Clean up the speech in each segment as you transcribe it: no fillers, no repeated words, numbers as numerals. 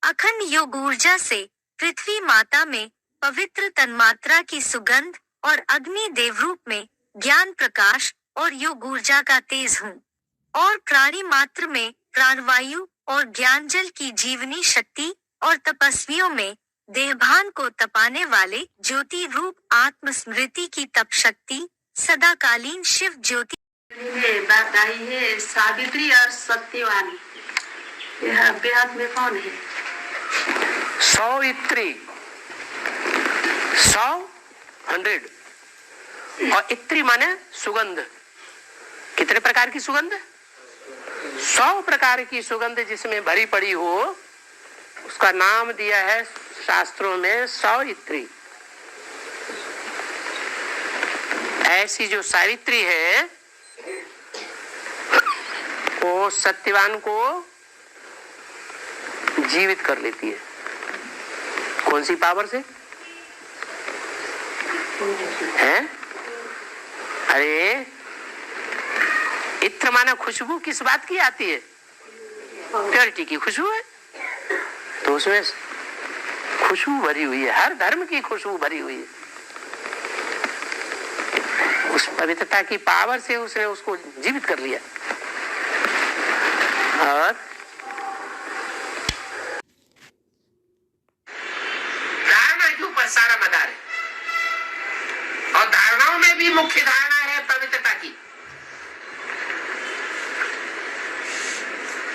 अखंड योग ऊर्जा से पृथ्वी माता में पवित्र तन्मात्रा की सुगंध और अग्नि देवरूप में ज्ञान प्रकाश और योग ऊर्जा का तेज हूँ। और प्राणी मात्र में प्राणवायु और ज्ञानजल की जीवनी शक्ति और तपस्वियों में देहभान को तपाने वाले ज्योति रूप आत्मस्मृति की तप शक्ति सदाकालीन शिव ज्योति। बात आई है सावित्री और सत्यवानी। यह बेहद में कौन है? सौइत्री, 100 और इत्री माने सुगंध। कितने प्रकार की सुगंध? 100 प्रकार की सुगंध जिसमें भरी पड़ी हो, उसका नाम दिया है शास्त्रों में सौइत्री। ऐसी जो सावित्री है वो सत्यवान को जीवित कर लेती है। कौन सी पावर से? हैं? अरे इत्र माना खुशबू किस बात की आती है? प्योरिटी की खुशबू है, तो उसमें खुशबू भरी हुई है, हर धर्म की खुशबू भरी हुई है। उस पवित्रता की पावर से उसने उसको जीवित कर लिया। और धारणा के ऊपर सारा मदार है, और धारणाओं में भी मुख्य धारणा है पवित्रता की।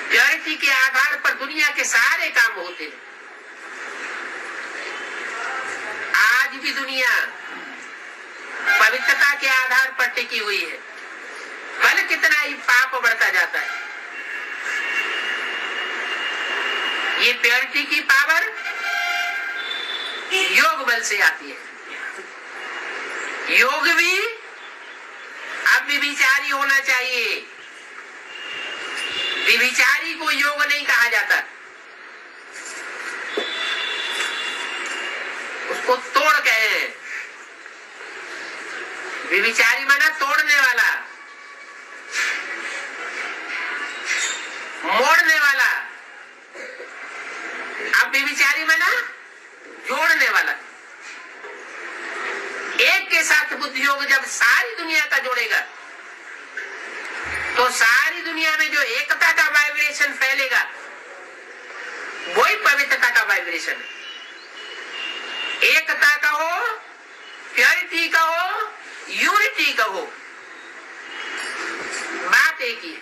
प्योरिटी के आधार पर दुनिया के सारे काम होते हैं। आज भी दुनिया पवित्रता के आधार पर टिकी हुई है, भले कितना ही पाप बढ़ता जाता है। ये प्योरिटी की पावर योग बल से आती है। योग भी अब विचारी होना चाहिए। विचारी को योग नहीं कहा जाता, उसको तोड़ कहे। विचारी माना तोड़ने वाला, मोड़ने वाला। अब विचारी माना जोड़ने वाला। एक के साथ बुद्धि योग जब सारी दुनिया का जोड़ेगा तो सारी दुनिया में जो एकता का वाइब्रेशन फैलेगा वही पवित्रता का वाइब्रेशन है। एकता का हो, प्योरिटी का हो, यूनिटी का हो, बात एक ही है।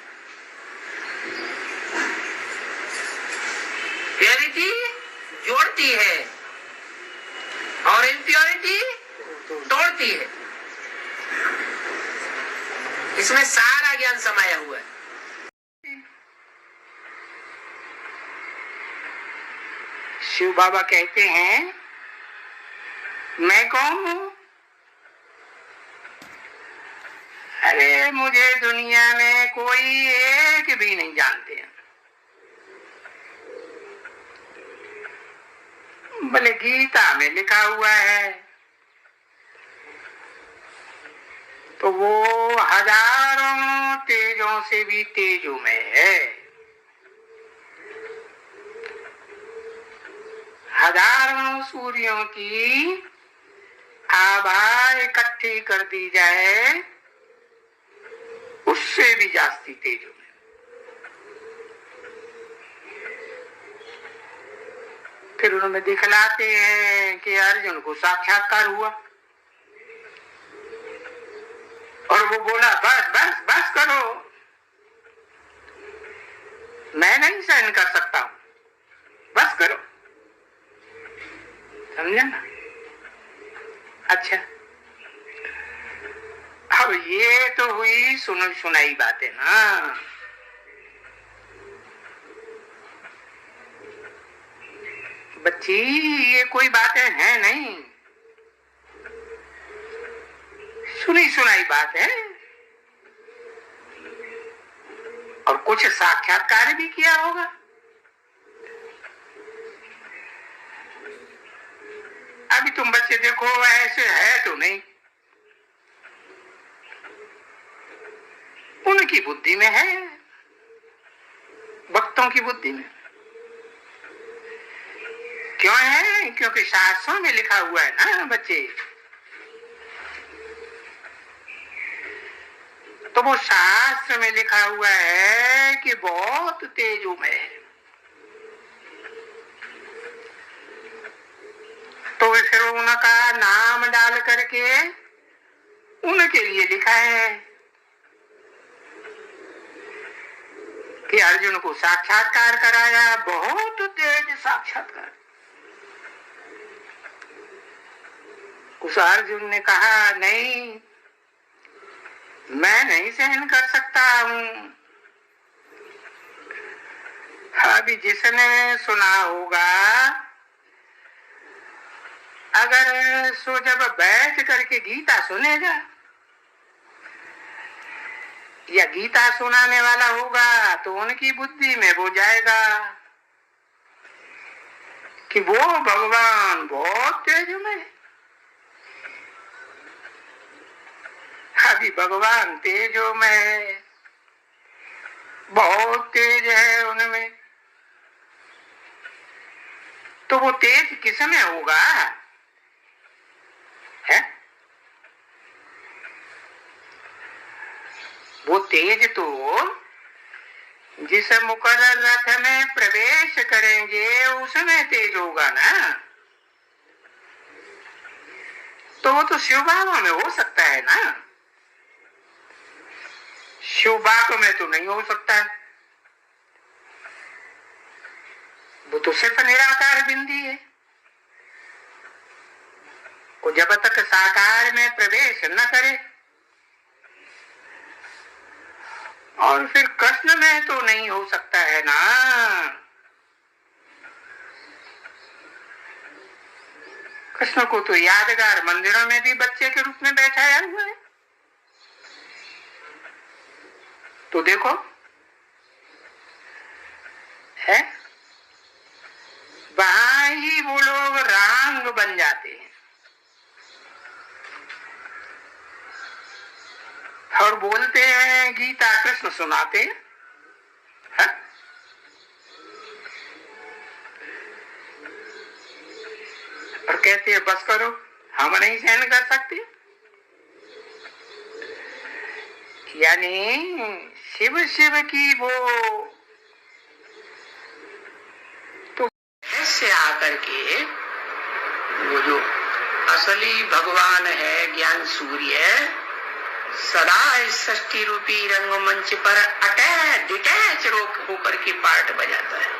प्योरिटी जोड़ती है और इम्प्योरिटी तोड़ती है। इसमें सारा ज्ञान समाया हुआ है। शिव बाबा कहते हैं मैं कौन हूं? अरे मुझे दुनिया में कोई एक भी नहीं जानते हैं। भले गीता में लिखा हुआ है तो वो हजारों तेजों से भी तेजोमय है। हजारों सूर्यों की आभा इकट्ठी कर दी जाए उससे भी जास्ती तेजोमय। फिर उन्होंने दिखलाते हैं कि अर्जुन को साक्षात्कार हुआ और वो बोला बस बस बस करो, मैं नहीं सहन कर सकता हूं, बस करो। समझा ना? अच्छा, अब ये तो हुई सुनाई बातें ना। बच्ची ये कोई बातें हैं नहीं, सुनी सुनाई बात है। और कुछ साक्षात्कार भी किया होगा। अभी तुम बच्चे देखो ऐसे है तो नहीं, उनकी बुद्धि में है, भक्तों की बुद्धि में। क्यों है? क्योंकि शास्त्रों में लिखा हुआ है ना बच्चे। तो वो शास्त्र में लिखा हुआ है कि बहुत तेजोमय है। तो फिर उनका नाम डाल करके उनके लिए लिखा है कि अर्जुन को साक्षात्कार कराया, बहुत तेज साक्षात्कार। उस अर्जुन ने कहा नहीं, मैं नहीं सहन कर सकता हूं। अभी जिसने सुना होगा, अगर सो जब बैठ करके गीता सुनेगा या गीता सुनाने वाला होगा तो उनकी बुद्धि में वो जाएगा कि वो भगवान बहुत तेज में। अभी भगवान तेजो में है, बहुत तेज है उनमें। तो वो तेज किस में होगा है? वो तेज तो जिस मुकर्रर रथ में प्रवेश करेंगे उसमें तेज होगा ना। तो वो तो शिव बाबा में हो सकता है ना, शिव बाबा में तो नहीं हो सकता। वो तो सिर्फ निराकार बिंदी है। वो जब तक साकार में प्रवेश न करे और फिर कृष्ण में तो नहीं हो सकता है ना। कृष्ण को तो यादगार मंदिरों में भी बच्चे के रूप में बैठाया हुआ है। तो देखो है, वहां ही वो लोग रांग बन जाते हैं और बोलते हैं गीता कृष्ण सुनाते हैं। और कहते हैं बस करो, हम नहीं सहन कर सकते। यानी शिव शिव की वो तो ऐसे आकर के वो जो असली भगवान है ज्ञान सूर्य सदा इस षष्ठी रूपी रंगमंच पर डिटैच होकर के पार्ट बजाता है।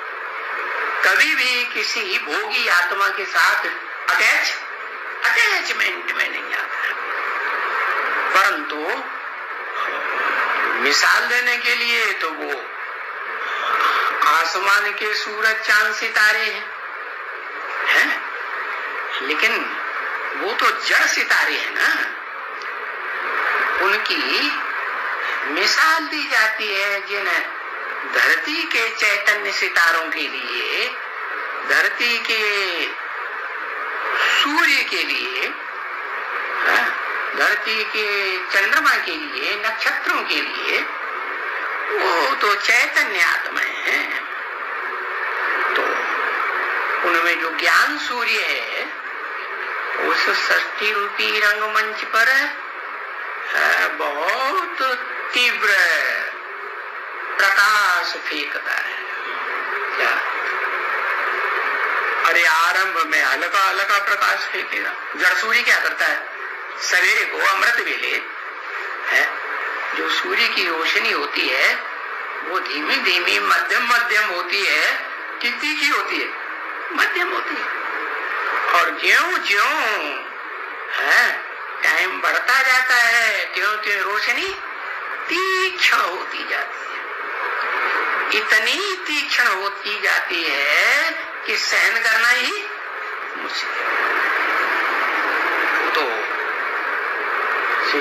कभी भी किसी भोगी आत्मा के साथ अटैचमेंट में नहीं आता है। परंतु मिसाल देने के लिए तो वो आसमान के सूरज चांद सितारे हैं, लेकिन वो तो जड़ सितारे हैं ना। उनकी मिसाल दी जाती है जिन धरती के चैतन्य सितारों के लिए, धरती के सूर्य के लिए, धरती के चंद्रमा के लिए, नक्षत्रों के लिए, वो तो चैतन्य आत्माएं हैं। तो उनमें जो ज्ञान सूर्य है उस षष्ठी रूपी रंगमंच पर बहुत तीव्र प्रकाश फेंकता है। क्या? अरे आरंभ में हल्का हल्का प्रकाश फेंकेगा। जड़ सूर्य क्या करता है? सवेरे को अमृत वेले है जो सूर्य की रोशनी होती है वो धीमी धीमी मध्यम मध्यम होती है। कितनी की होती है? मध्यम होती है। और ज्यों ज्यों है टाइम बढ़ता जाता है त्यों त्यों रोशनी तीक्ष्ण होती जाती है। इतनी तीक्ष्ण होती जाती है कि सहन करना ही मुश्किल। तो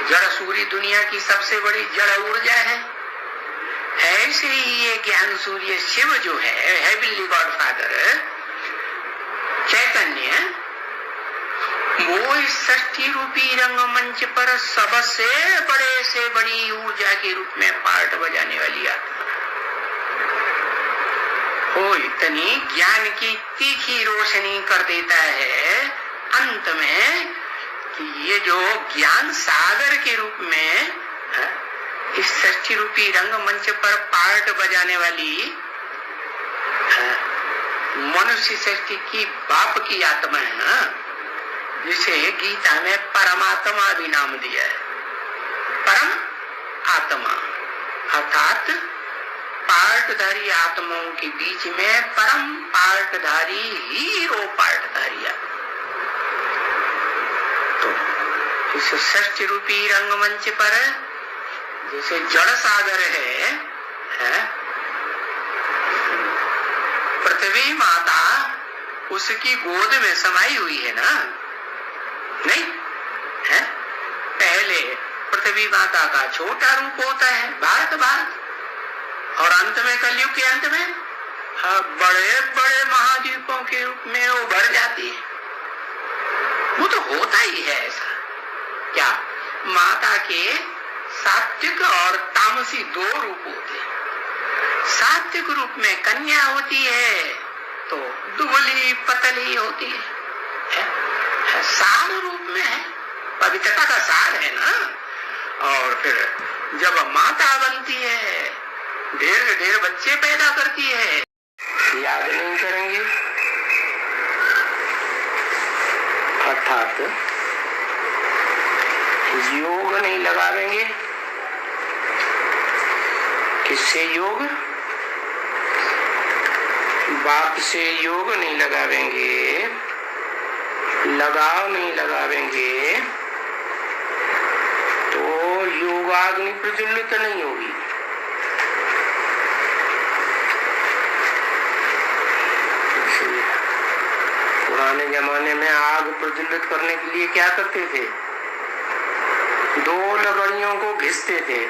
जड़ सूर्य दुनिया की सबसे बड़ी जड़ ऊर्जा है। ऐसे ही ये ज्ञान सूर्य शिव जो है हेवनली गॉडफादर चैतन्य, वो इस षष्ठी रूपी रंगमंच पर सबसे बड़े से बड़ी ऊर्जा के रूप में पार्ट बजाने वाली आत्मा। वो इतनी ज्ञान की तीखी रोशनी कर देता है अंत में कि ये जो ज्ञान सागर के रूप में इस सृष्टि रूपी रंगमंच पर पार्ट बजाने वाली मनुष्य सृष्टि की बाप की आत्मा है ना, जिसे गीता में परमात्मा भी नाम दिया है। परम आत्मा अर्थात पार्टधारी आत्माओं के बीच में परम पार्टधारी हीरो पार्टधारी आत्मा। तो इस सृष्टि रूपी रंगमंच पर जैसे जड़ सागर है पृथ्वी माता उसकी गोद में समाई हुई है ना, नहीं है? पहले पृथ्वी माता का छोटा रूप होता है भारत, और अंत में कलयुग के अंत में बड़े बड़े महाद्वीपों के रूप में वो भर जाती है। वो तो होता ही है ऐसा। क्या माता के सात्विक और तामसी दो रूप होते हैं। सात्विक रूप में कन्या होती है तो दुबली पतली होती है। सार रूप में है, पवित्रता का सार है ना। और फिर जब माता बनती है, ढेर बच्चे पैदा करती है, याद नहीं करेंगे अर्थात योग नहीं लगावेंगे। किससे योग? बाप से योग नहीं लगावेंगे, लगाव नहीं लगावेंगे तो योगाग्नि प्रज्वलित नहीं होगी। पुराने जमाने में आग प्रज्वलित करने के लिए क्या करते थे? दो लकड़ियों को घिसते थे,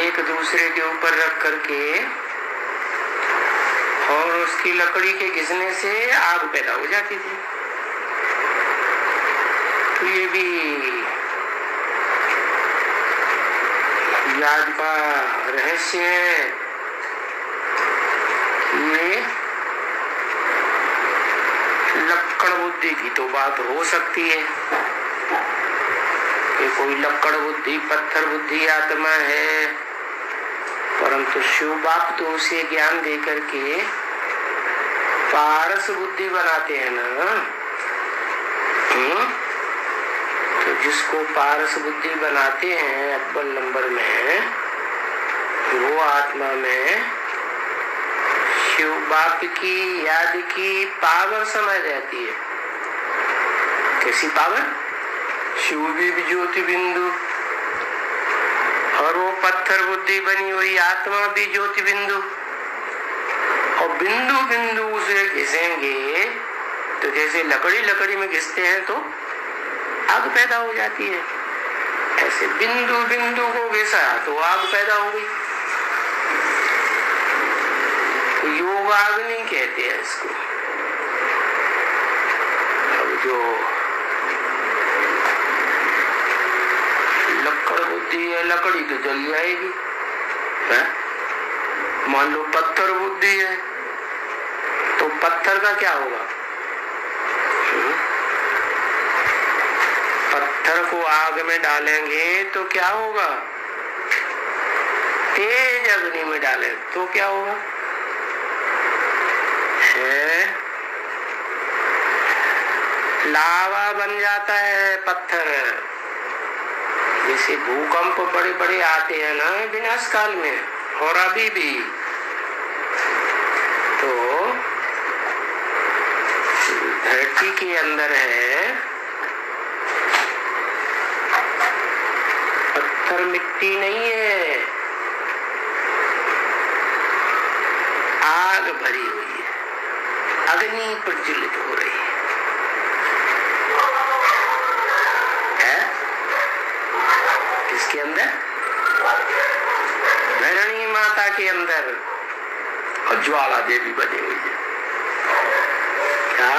एक दूसरे के ऊपर रख करके, और उसकी लकड़ी के घिसने से आग पैदा हो जाती थी। तो ये भी याद का रहस्य है। ये लक्कड़ बुद्धि की तो बात हो सकती है कि कोई लक्कड़ बुद्धि पत्थर बुद्धि आत्मा है, परंतु शिव बाप तो उसे ज्ञान दे करके पारस बुद्धि बनाते हैं ना। तो जिसको पारस बुद्धि बनाते हैं अव्वल नंबर में, वो आत्मा में शिव बाप की याद की पावर समझ जाती है। कैसी पावर? शिव भी ज्योति बिंदु, और वो पत्थर बुद्धि बनी हुई आत्मा भी ज्योति बिंदु, और बिंदु बिंदु उसे घिसेंगे तो जैसे लकड़ी में घिसते हैं तो आग पैदा हो जाती है, ऐसे बिंदु बिंदु को घिसा तो आग पैदा हो गई। तो योगाग्नि कहते हैं इसको। अब जो लक्कड़ बुद्धि है, लकड़ी तो जल जाएगी, मान लो पत्थर बुद्धि है तो पत्थर का क्या होगा? पत्थर को आग में डालेंगे तो क्या होगा? तेज अग्नि में डालें तो क्या होगा? लावा बन जाता है पत्थर। जैसे भूकंप बड़े बड़े आते हैं ना विनाश काल में, और अभी भी तो धरती के अंदर है पत्थर, मिट्टी नहीं है, आग भरी हुई है, अग्नि प्रज्वलित हो रही है। किसके अंदर? धरणी माता के अंदर, और ज्वाला देवी बनी हुई है। क्या?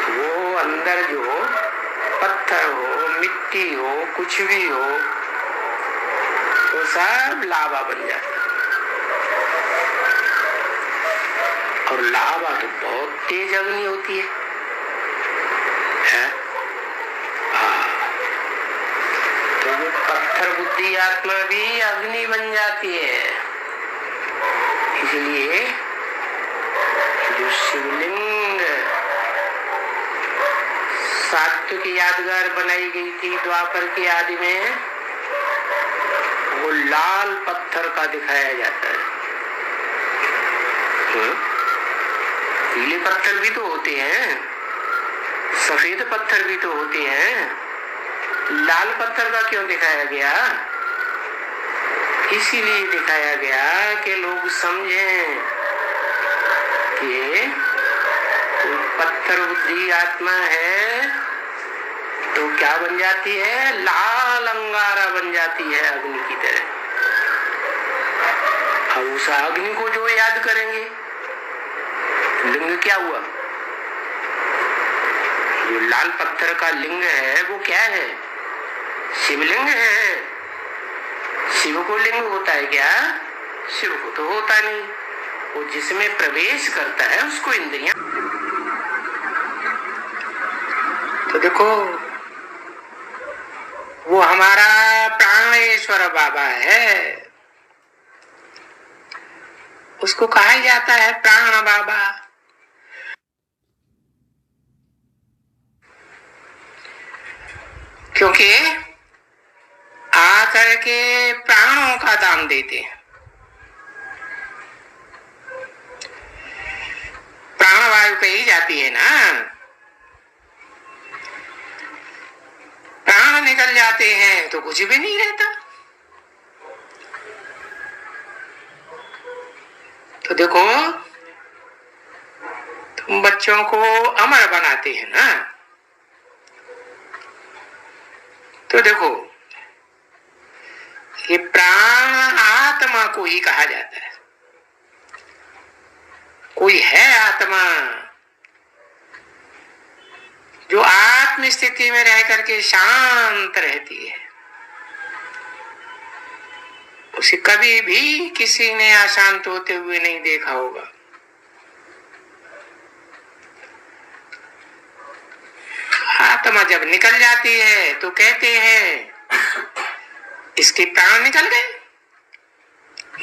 वो अंदर जो पत्थर हो, मिट्टी हो, कुछ भी हो, तो सब लावा बन जाता है। और लावा तो बहुत तेज अग्नि होती है? तो वो पत्थर बुद्धि आत्मा भी अग्नि बन जाती है। इसलिए जो शिवलिंग सात्विक यादगार बनाई गई थी द्वापर की आदि में, वो लाल पत्थर का दिखाया जाता है। पीले पत्थर भी तो होते हैं, सफेद पत्थर भी तो होते हैं, लाल पत्थर का क्यों दिखाया गया? इसीलिए दिखाया गया कि लोग समझें कि तो पत्थर बुद्धि आत्मा है तो क्या बन जाती है? लाल अंगारा बन जाती है अग्नि की तरह। अब उस अग्नि को जो याद करेंगे, लिंग क्या हुआ? जो लाल पत्थर का लिंग है वो क्या है? शिवलिंग है। शिव को लिंग होता है क्या? शिव को तो होता नहीं। वो जिसमें प्रवेश करता है उसको इंद्रियां। तो देखो, वो हमारा प्राणेश्वर बाबा है, उसको कहा जाता है प्राण बाबा। क्योंकि आकर के प्राणों का दान देते हैं। प्राणवायु कही जाती है ना, प्राण निकल जाते हैं तो कुछ भी नहीं रहता। तो देखो, तुम बच्चों को अमर बनाते हैं ना, तो देखो ये प्राण आत्मा को ही कहा जाता है। कोई है आत्मा जो आत्म स्थिति में रह करके शांत रहती है। उसे कभी भी किसी ने अशांत होते हुए नहीं देखा होगा। आत्मा जब निकल जाती है तो कहते हैं इसके प्राण निकल गए,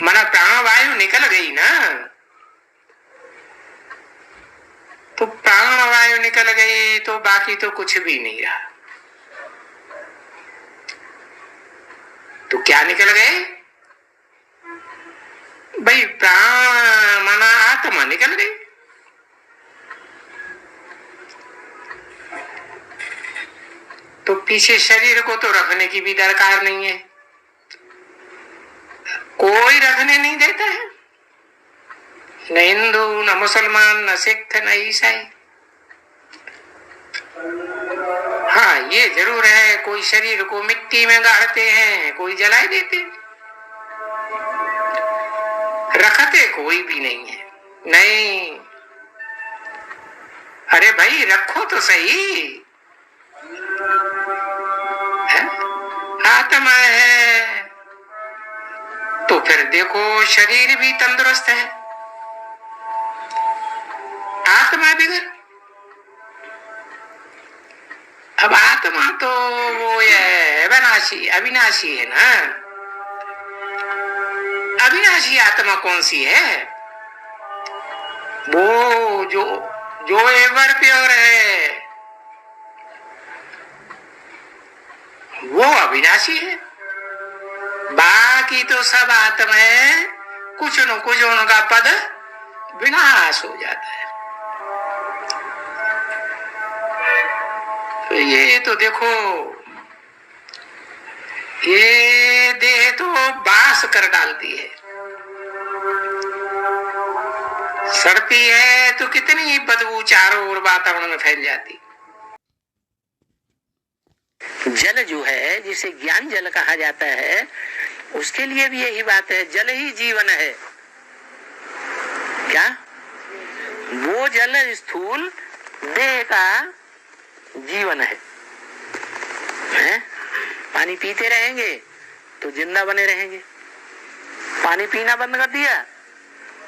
माना प्राणवायु निकल गई ना, तो प्राणवायु निकल गई तो बाकी तो कुछ भी नहीं रहा। तो क्या निकल गए भाई? प्राण माना आत्मा निकल गई। तो पीछे शरीर को तो रखने की भी दरकार नहीं है, कोई रखने नहीं देता है, न हिंदू न मुसलमान न सिख न ईसाई। हाँ, ये जरूर है, कोई शरीर को मिट्टी में गाड़ते हैं, कोई जलाए देते, रखते कोई भी नहीं है। नहीं, अरे भाई रखो तो सही है? आत्मा है तो फिर देखो शरीर भी तंदुरुस्त है, आत्मा बिगड़। अब आत्मा तो वो है अविनाशी है ना। अविनाशी आत्मा कौन सी है? वो जो एवर प्योर है वो अविनाशी है। बाकी तो सब आत्माएं कुछ न कुछ उनका पद विनाश हो जाता है। तो ये तो देखो, ये देह तो बास कर डालती है, सड़ती है तो कितनी बदबू चारों ओर वातावरण में फैल जाती। जल जो है, जिसे ज्ञान जल कहा जाता है, उसके लिए भी यही बात है, जल ही जीवन है। क्या? वो जल स्थूल देह का जीवन है? पानी पीते रहेंगे तो जिंदा बने रहेंगे। पानी पीना बंद कर दिया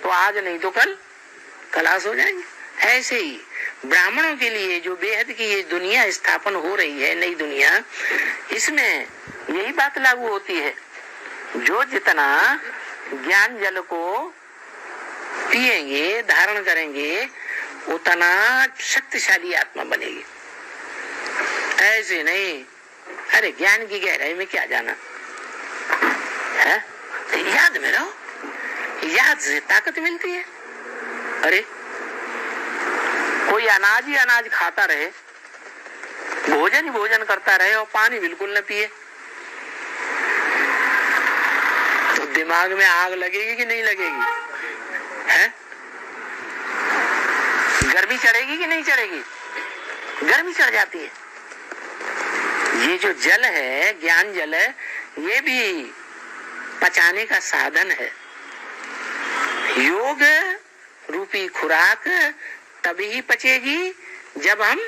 तो आज नहीं तो कल खलास हो जाएंगे। ऐसे ही ब्राह्मणों के लिए जो बेहद की ये दुनिया स्थापन हो रही है, नई दुनिया, इसमें यही बात लागू होती है। जो जितना ज्ञान जल को पिएंगे, धारण करेंगे, उतना शक्तिशाली आत्मा बनेगी। ऐसे नहीं, अरे ज्ञान की गहराई में क्या जाना है, याद में रहो, याद से ताकत मिलती है। अरे कोई अनाज ही अनाज खाता रहे, भोजन ही भोजन करता रहे और पानी बिल्कुल न पिए, तो दिमाग में आग लगेगी कि नहीं लगेगी? है? गर्मी चढ़ेगी कि नहीं चढ़ेगी? गर्मी चढ़ जाती है। ये जो जल है, ज्ञान जल है, ये भी पचाने का साधन है। योग रूपी खुराक तभी ही पचेगी जब हम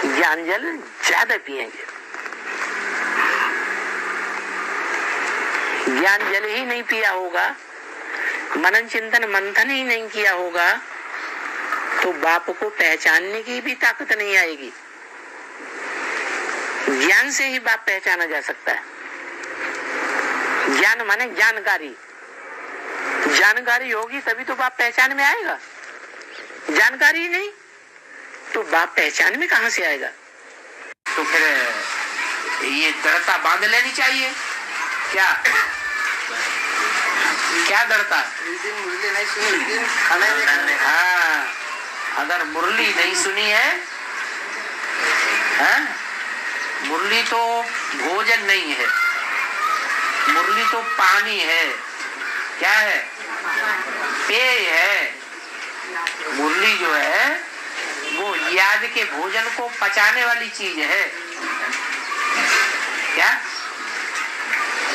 ज्ञान जल ज्यादा पिएंगे। ज्ञान जल ही नहीं पिया होगा, मनन चिंतन मंथन ही नहीं किया होगा, तो बाप को पहचानने की भी ताकत नहीं आएगी। ज्ञान से ही बाप पहचाना जा सकता है। ज्ञान माने जानकारी, जानकारी होगी तभी तो बाप पहचान में आएगा। जानकारी नहीं तो बाप पहचान में कहां से आएगा? तो फिर ये दृढ़ता बांध लेनी चाहिए। क्या क्या दृढ़ता? हाँ, अगर मुरली नहीं सुनी है, मुरली तो भोजन नहीं है, मुरली तो पानी है। क्या है? पेय है। मुरली जो है वो याद के भोजन को पचाने वाली चीज है। क्या?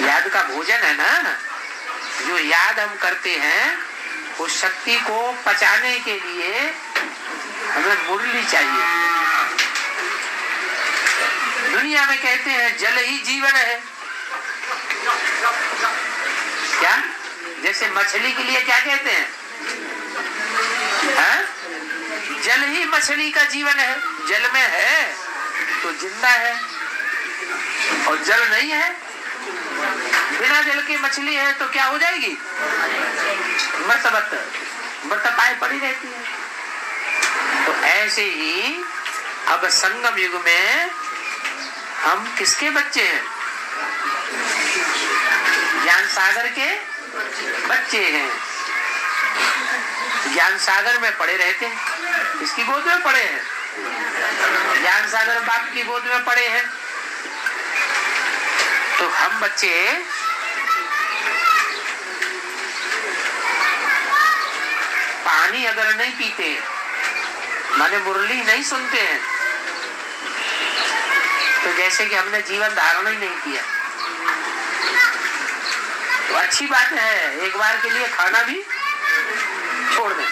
याद का भोजन है ना, जो याद हम करते हैं, उस शक्ति को पचाने के लिए हमें मुरली चाहिए। दुनिया में कहते हैं जल ही जीवन है। क्या? जैसे मछली के लिए क्या कहते हैं? जल ही मछली का जीवन है। जल में है तो जिंदा है, और जल नहीं है, बिना जल के मछली है तो क्या हो जाएगी? मत पाए पड़ी रहती है। तो ऐसे ही अब संगम युग में हम किसके बच्चे हैं? ज्ञान सागर के बच्चे हैं। ज्ञान सागर में पड़े रहते हैं। किसकी गोद में पड़े हैं? ज्ञान सागर बाप की गोद में पड़े हैं। तो हम बच्चे पानी अगर नहीं पीते, माने मुरली नहीं सुनते हैं, तो जैसे कि हमने जीवन धारण ही नहीं किया। तो अच्छी बात है, एक बार के लिए खाना भी छोड़ दें,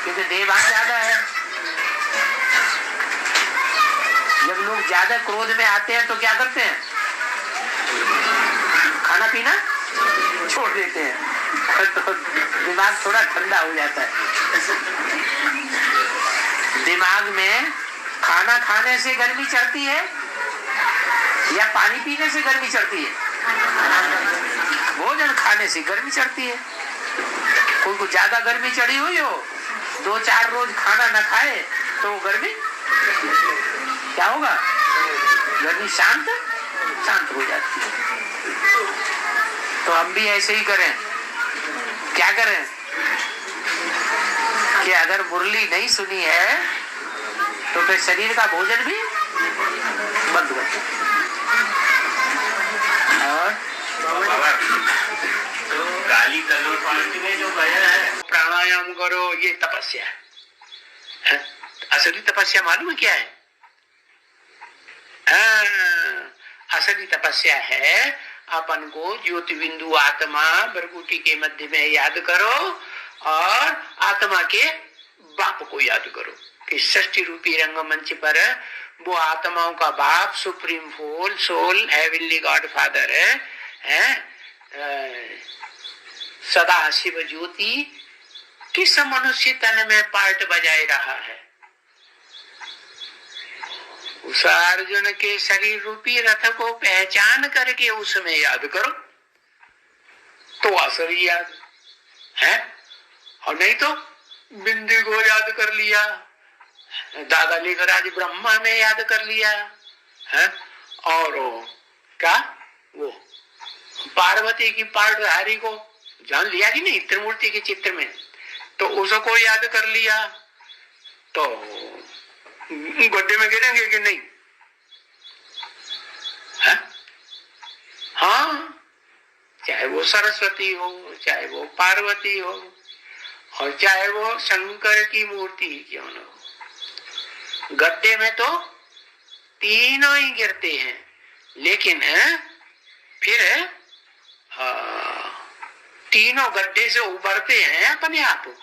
क्योंकि देहभान ज्यादा है। जब लोग ज्यादा क्रोध में आते हैं तो क्या करते हैं? खाना पीना छोड़ देते हैं, तो दिमाग थोड़ा ठंडा हो जाता है। दिमाग में खाना खाने से गर्मी चढ़ती है या पानी पीने से गर्मी चढ़ती है? भोजन खाने से गर्मी चढ़ती है। कोई को ज्यादा गर्मी चढ़ी हुई हो, 2-4 रोज खाना न खाए तो गर्मी क्या होगा? गर्मी शांत हो जाती है। तो हम भी ऐसे ही करें। क्या करें कि अगर मुरली नहीं सुनी है तो फिर शरीर का भोजन भी बंद कर दो। और तो गाली गलौज में जो भजन है, प्राणायाम करो, ये तपस्या है। असली तपस्या मालूम है क्या है? असली तपस्या है अपन को ज्योति बिंदु आत्मा भ्रकुटी के मध्य में याद करो और आत्मा के बाप को याद करो कि षष्ठी रूपी रंगमंच पर वो आत्माओं का बाप, supreme soul, heavenly God father है, सदा शिव ज्योति किस मनुष्य तन में पार्ट बजाए रहा है। उस अर्जुन के शरीर रूपी रथ को पहचान करके उसमें याद करो तो असली याद है, और नहीं तो बिंदी को याद कर लिया, दादा लिंगराज ब्रह्मा में याद कर लिया है, और क्या वो पार्वती की पार्टधारी को जान लिया कि नहीं त्रिमूर्ति के चित्र में, तो उसको याद कर लिया तो गड्ढे में गिरेंगे कि नहीं है? हाँ, चाहे वो सरस्वती हो, चाहे वो पार्वती हो, और चाहे वो शंकर की मूर्ति क्यों न हो, गड्ढे में तो तीनों ही गिरते हैं, लेकिन फिर तीनों गड्ढे से उभरते हैं अपने आप,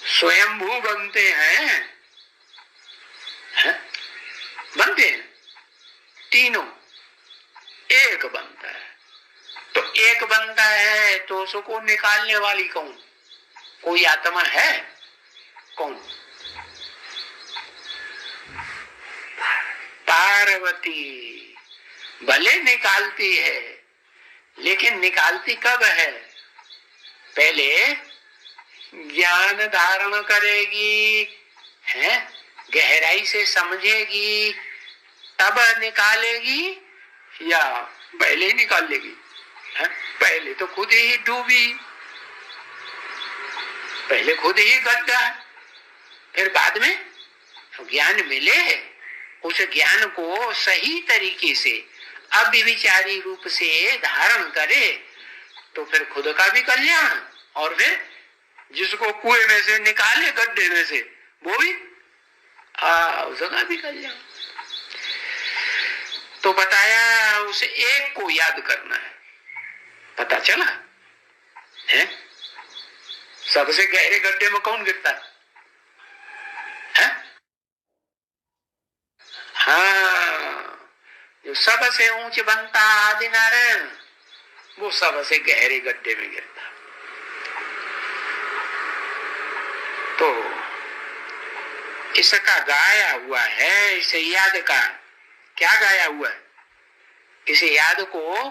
स्वयंभू बनते हैं, बनते हैं तीनों, एक बनता है। तो एक बनता है तो उसको निकालने वाली कौन? कोई आत्मा है? कौन? पार्वती भले निकालती है, लेकिन निकालती कब है? पहले ज्ञान धारण करेगी, है, गहराई से समझेगी, तब निकालेगी, या पहले ही निकाल लेगी? है? पहले तो खुद ही डूबी, पहले खुद ही गड्ढा, फिर बाद में ज्ञान मिले, उस ज्ञान को सही तरीके से अव्यभिचारी रूप से धारण करे तो फिर खुद का भी कल्याण, और फिर जिसको कुएं में से निकाले, गड्ढे में से, वो भी उसका भी कल्याण। तो बताया उसे एक को याद करना है, पता चला है? सबसे गहरे गड्ढे में कौन गिरता है? हाँ, जो सबसे ऊंच बनता आदि नारायण, वो सबसे गहरे गड्ढे में गिरता। तो इसका गाया हुआ है, इस याद का क्या गाया हुआ है? इस याद को